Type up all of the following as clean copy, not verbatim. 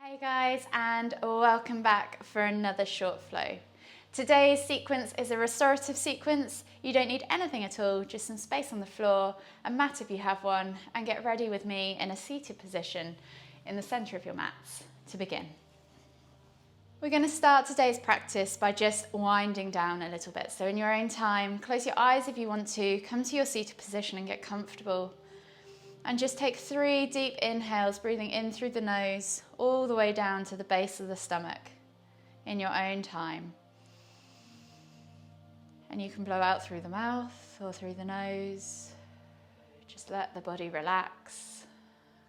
Hi guys, and welcome back for another short flow. Today's sequence is a restorative sequence. You don't need anything at all, just some space on the floor, a mat if you have one, and get ready with me in a seated position in the center of your mats to begin. We're going to start today's practice by just winding down a little bit. So in your own time, close your eyes if you want to, come to your seated position and get comfortable. And just take 3 deep inhales, breathing in through the nose, all the way down to the base of the stomach in your own time. And you can blow out through the mouth or through the nose. Just let the body relax,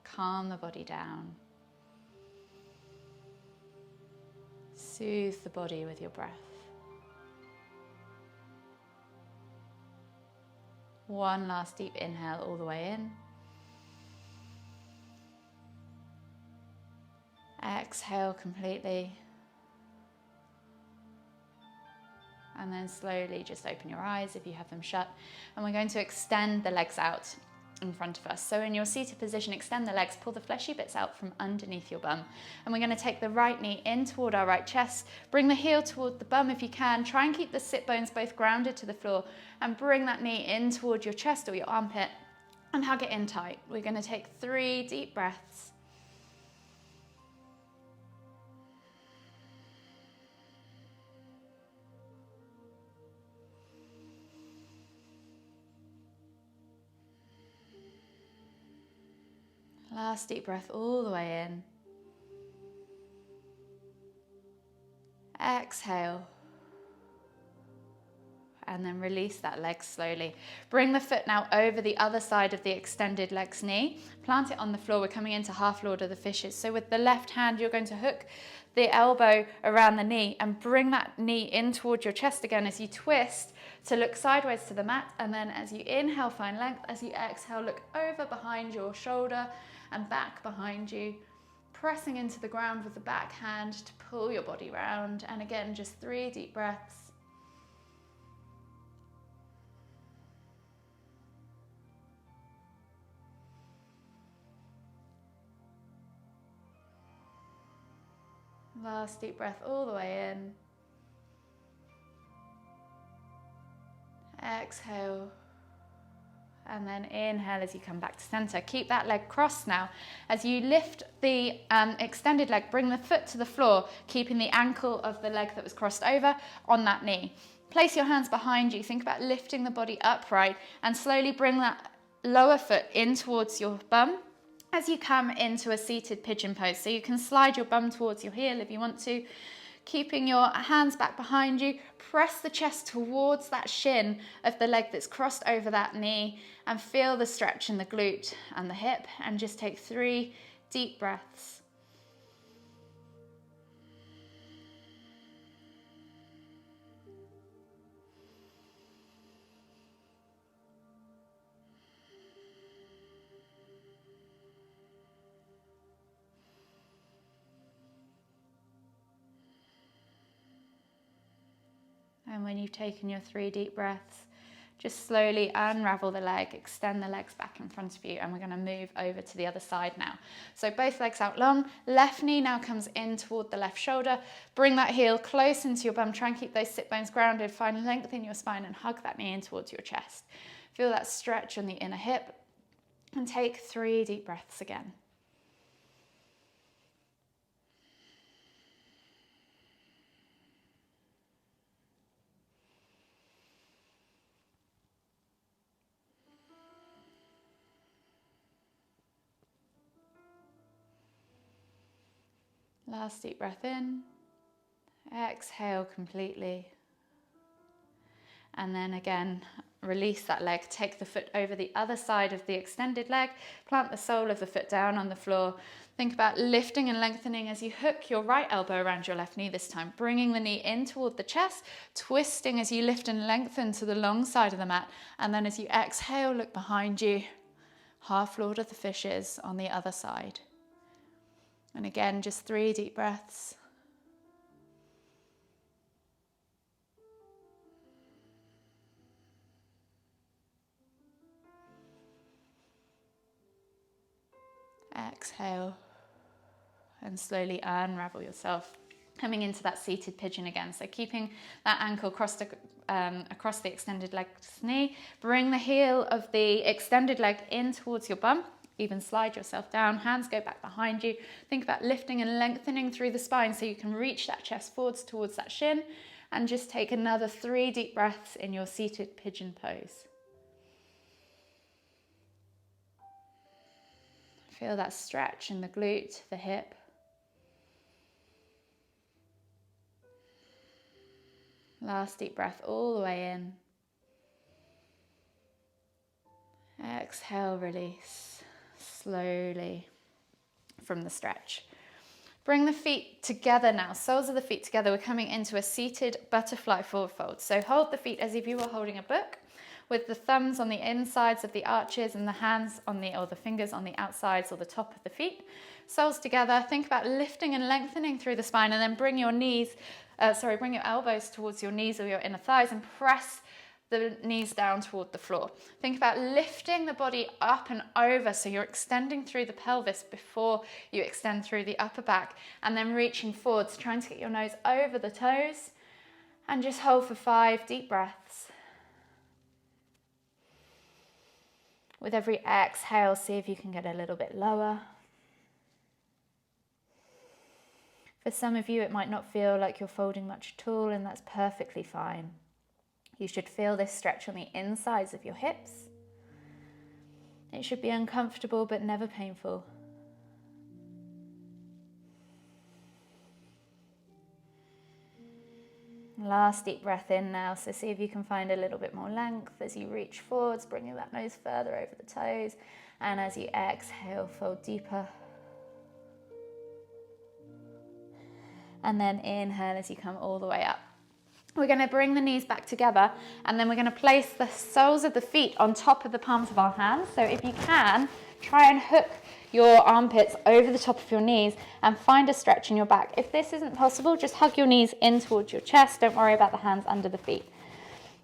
calm the body down. Soothe the body with your breath. One last deep inhale all the way in. Exhale completely. And then slowly just open your eyes if you have them shut. And we're going to extend the legs out in front of us. So in your seated position, extend the legs, pull the fleshy bits out from underneath your bum. And we're going to take the right knee in toward our right chest. Bring the heel toward the bum if you can. Try and keep the sit bones both grounded to the floor. And bring that knee in toward your chest or your armpit. And hug it in tight. We're going to take 3 deep breaths. Last deep breath all the way in. Exhale. And then release that leg slowly. Bring the foot now over the other side of the extended leg's knee. Plant it on the floor. We're coming into half Lord of the Fishes. So with the left hand, you're going to hook the elbow around the knee and bring that knee in towards your chest again as you twist to look sideways to the mat. And then as you inhale, find length. As you exhale, look over behind your shoulder and back behind you. Pressing into the ground with the back hand to pull your body round. And again, just 3 deep breaths. Last deep breath all the way in. Exhale. And then inhale as you come back to center. Keep that leg crossed now. As you lift the extended leg, bring the foot to the floor, keeping the ankle of the leg that was crossed over on that knee. Place your hands behind you. Think about lifting the body upright and slowly bring that lower foot in towards your bum as you come into a seated pigeon pose. So you can slide your bum towards your heel if you want to. Keeping your hands back behind you, press the chest towards that shin of the leg that's crossed over that knee and feel the stretch in the glute and the hip, and just take 3 deep breaths. And when you've taken your 3 deep breaths, just slowly unravel the leg, extend the legs back in front of you, and we're going to move over to the other side now. So both legs out long, left knee now comes in toward the left shoulder. Bring that heel close into your bum, try and keep those sit bones grounded, find length in your spine and hug that knee in towards your chest. Feel that stretch on the inner hip and take 3 deep breaths again. Last deep breath in, exhale completely. And then again, release that leg, take the foot over the other side of the extended leg, plant the sole of the foot down on the floor. Think about lifting and lengthening as you hook your right elbow around your left knee this time, bringing the knee in toward the chest, twisting as you lift and lengthen to the long side of the mat. And then as you exhale, look behind you, half Lord of the Fishes on the other side. And again, just 3 deep breaths. Exhale. and slowly unravel yourself, coming into that seated pigeon again. So keeping that ankle across the extended leg's knee. Bring the heel of the extended leg in towards your bum. Even slide yourself down. Hands go back behind you. Think about lifting and lengthening through the spine so you can reach that chest forwards towards that shin. And just take another 3 deep breaths in your seated pigeon pose. Feel that stretch in the glute, the hip. Last deep breath all the way in. Exhale, release slowly from the stretch. Bring the feet together now, soles of the feet together. We're coming into a seated butterfly forward fold. So hold the feet as if you were holding a book, with the thumbs on the insides of the arches and the hands or the fingers on the outsides or the top of the feet. Soles together. Think about lifting and lengthening through the spine, and then bring your elbows towards your knees or your inner thighs and press the knees down toward the floor. Think about lifting the body up and over, so you're extending through the pelvis before you extend through the upper back, and then reaching forwards, trying to get your nose over the toes, and just hold for 5 deep breaths. With every exhale, see if you can get a little bit lower. For some of you, it might not feel like you're folding much at all, and that's perfectly fine. You should feel this stretch on the insides of your hips. It should be uncomfortable, but never painful. Last deep breath in now, so see if you can find a little bit more length as you reach forwards, bringing that nose further over the toes, and as you exhale, fold deeper. And then inhale as you come all the way up. We're going to bring the knees back together, and then we're going to place the soles of the feet on top of the palms of our hands. So if you can, try and hook your armpits over the top of your knees and find a stretch in your back. If this isn't possible, just hug your knees in towards your chest. Don't worry about the hands under the feet.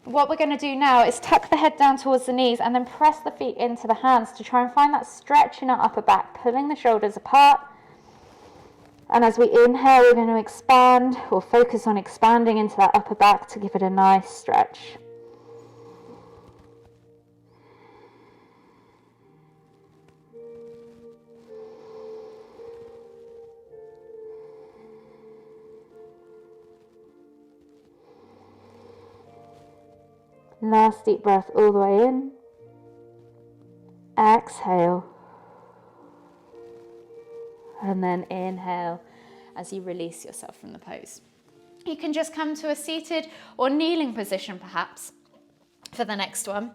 What we're going to do now is tuck the head down towards the knees and then press the feet into the hands to try and find that stretch in our upper back, pulling the shoulders apart. And as we inhale, we're going to expand or focus on expanding into that upper back to give it a nice stretch. Last deep breath all the way in. Exhale. And then inhale as you release yourself from the pose. You can just come to a seated or kneeling position perhaps for the next one,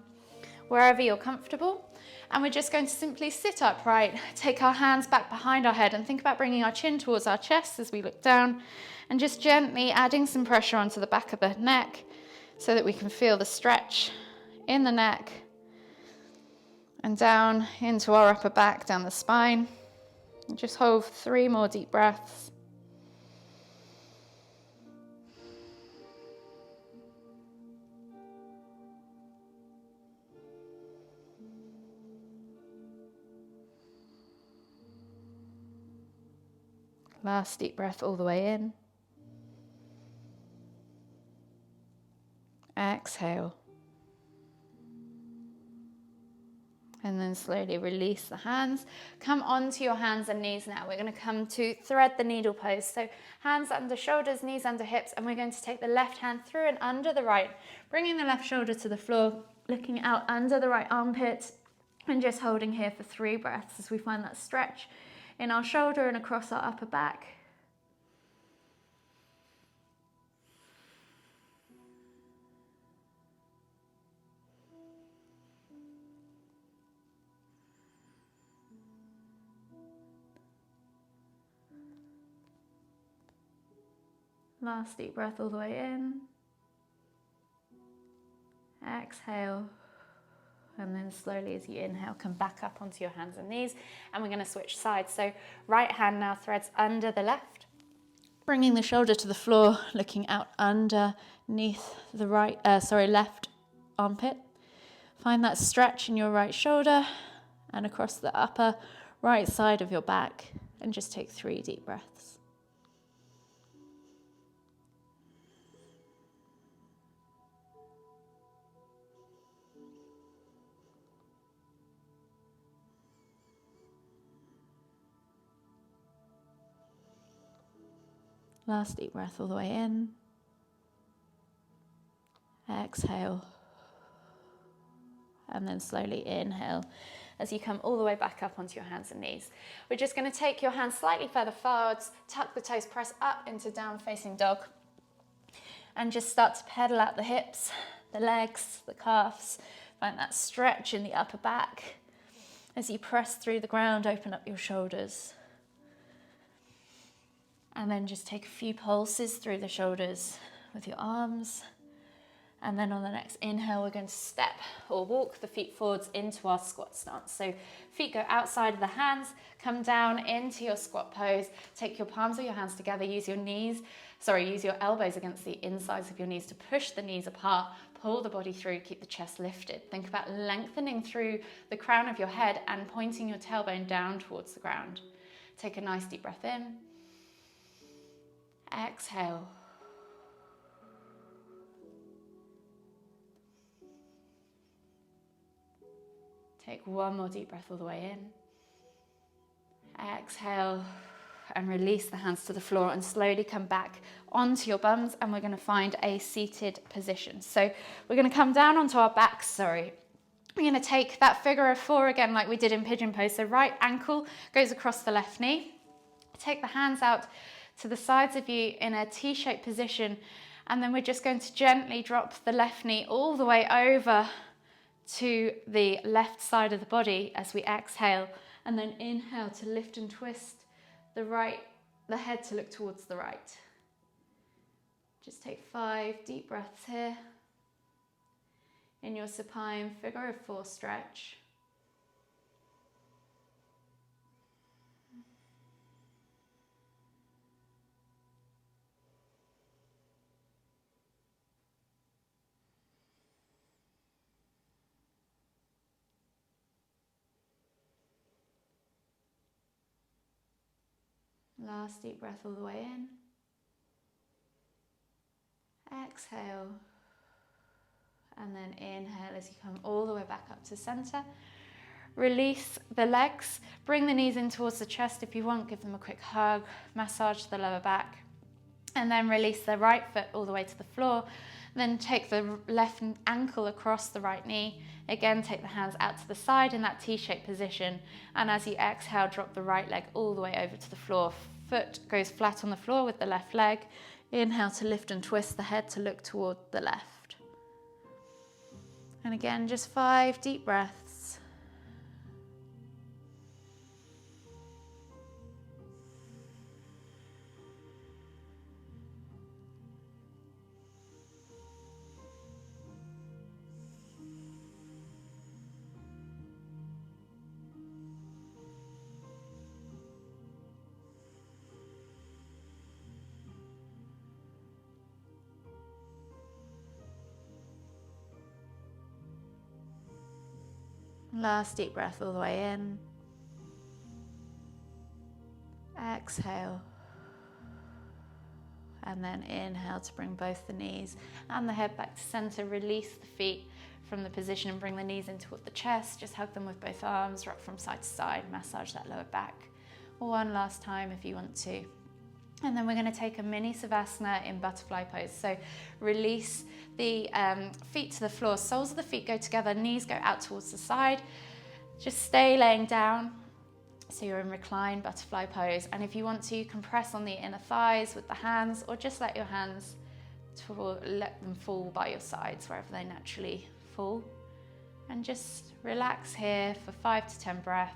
wherever you're comfortable. And we're just going to simply sit upright, take our hands back behind our head and think about bringing our chin towards our chest as we look down, and just gently adding some pressure onto the back of the neck so that we can feel the stretch in the neck and down into our upper back, down the spine. And just hold 3 more deep breaths. Last deep breath all the way in. Exhale. And then slowly release the hands. Come onto your hands and knees now. We're going to come to thread the needle pose. So hands under shoulders, knees under hips, and we're going to take the left hand through and under the right, bringing the left shoulder to the floor, looking out under the right armpit, and just holding here for 3 breaths as we find that stretch in our shoulder and across our upper back. Last deep breath all the way in. Exhale. And then slowly as you inhale, come back up onto your hands and knees. And we're going to switch sides. So right hand now threads under the left. Bringing the shoulder to the floor, looking out underneath the left armpit. Find that stretch in your right shoulder and across the upper right side of your back. And just take 3 deep breaths. Last deep breath all the way in. Exhale. And then slowly inhale as you come all the way back up onto your hands and knees. We're just going to take your hands slightly further forwards, tuck the toes, press up into down facing dog, and just start to pedal out the hips, the legs, the calves. Find that stretch in the upper back. As you press through the ground, open up your shoulders. And then just take a few pulses through the shoulders with your arms. And then on the next inhale, we're going to step or walk the feet forwards into our squat stance. So feet go outside of the hands, come down into your squat pose. Take your palms of your hands together, use your elbows against the insides of your knees to push the knees apart, pull the body through, keep the chest lifted. Think about lengthening through the crown of your head and pointing your tailbone down towards the ground. Take a nice deep breath in. Exhale. Take one more deep breath all the way in. Exhale and release the hands to the floor and slowly come back onto your bums, and we're going to find a seated position. So we're going to come down onto our backs, We're going to take that figure of 4 again like we did in pigeon pose. So right ankle goes across the left knee. Take the hands out to the sides of you in a T-shaped position, and then we're just going to gently drop the left knee all the way over to the left side of the body as we exhale, and then inhale to lift and twist the head to look towards the right. Just take 5 deep breaths here in your supine figure of 4 stretch. Last deep breath all the way in. Exhale. And then inhale as you come all the way back up to center. Release the legs. Bring the knees in towards the chest if you want. Give them a quick hug. Massage the lower back. And then release the right foot all the way to the floor. Then take the left ankle across the right knee. Again, take the hands out to the side in that T-shaped position. And as you exhale, drop the right leg all the way over to the floor. Foot goes flat on the floor with the left leg. Inhale to lift and twist the head to look toward the left. And again, just 5 deep breaths. Last deep breath all the way in. Exhale. And then inhale to bring both the knees and the head back to center. Release the feet from the position and bring the knees in toward the chest. Just hug them with both arms, rock from side to side, massage that lower back. One last time if you want to. And then we're going to take a mini Savasana in butterfly pose. So release the feet to the floor. Soles of the feet go together, knees go out towards the side. Just stay laying down. So you're in reclined butterfly pose. And if you want to, you can press on the inner thighs with the hands, or just let your hands let them fall by your sides wherever they naturally fall. And just relax here for 5 to 10 breaths.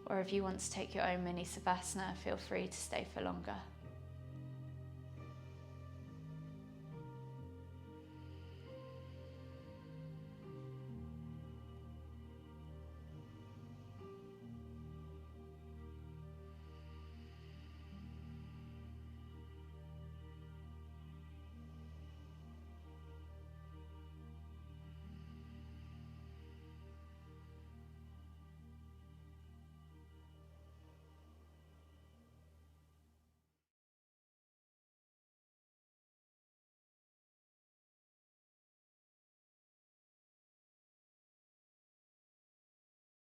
Or if you want to take your own mini Savasana, feel free to stay for longer.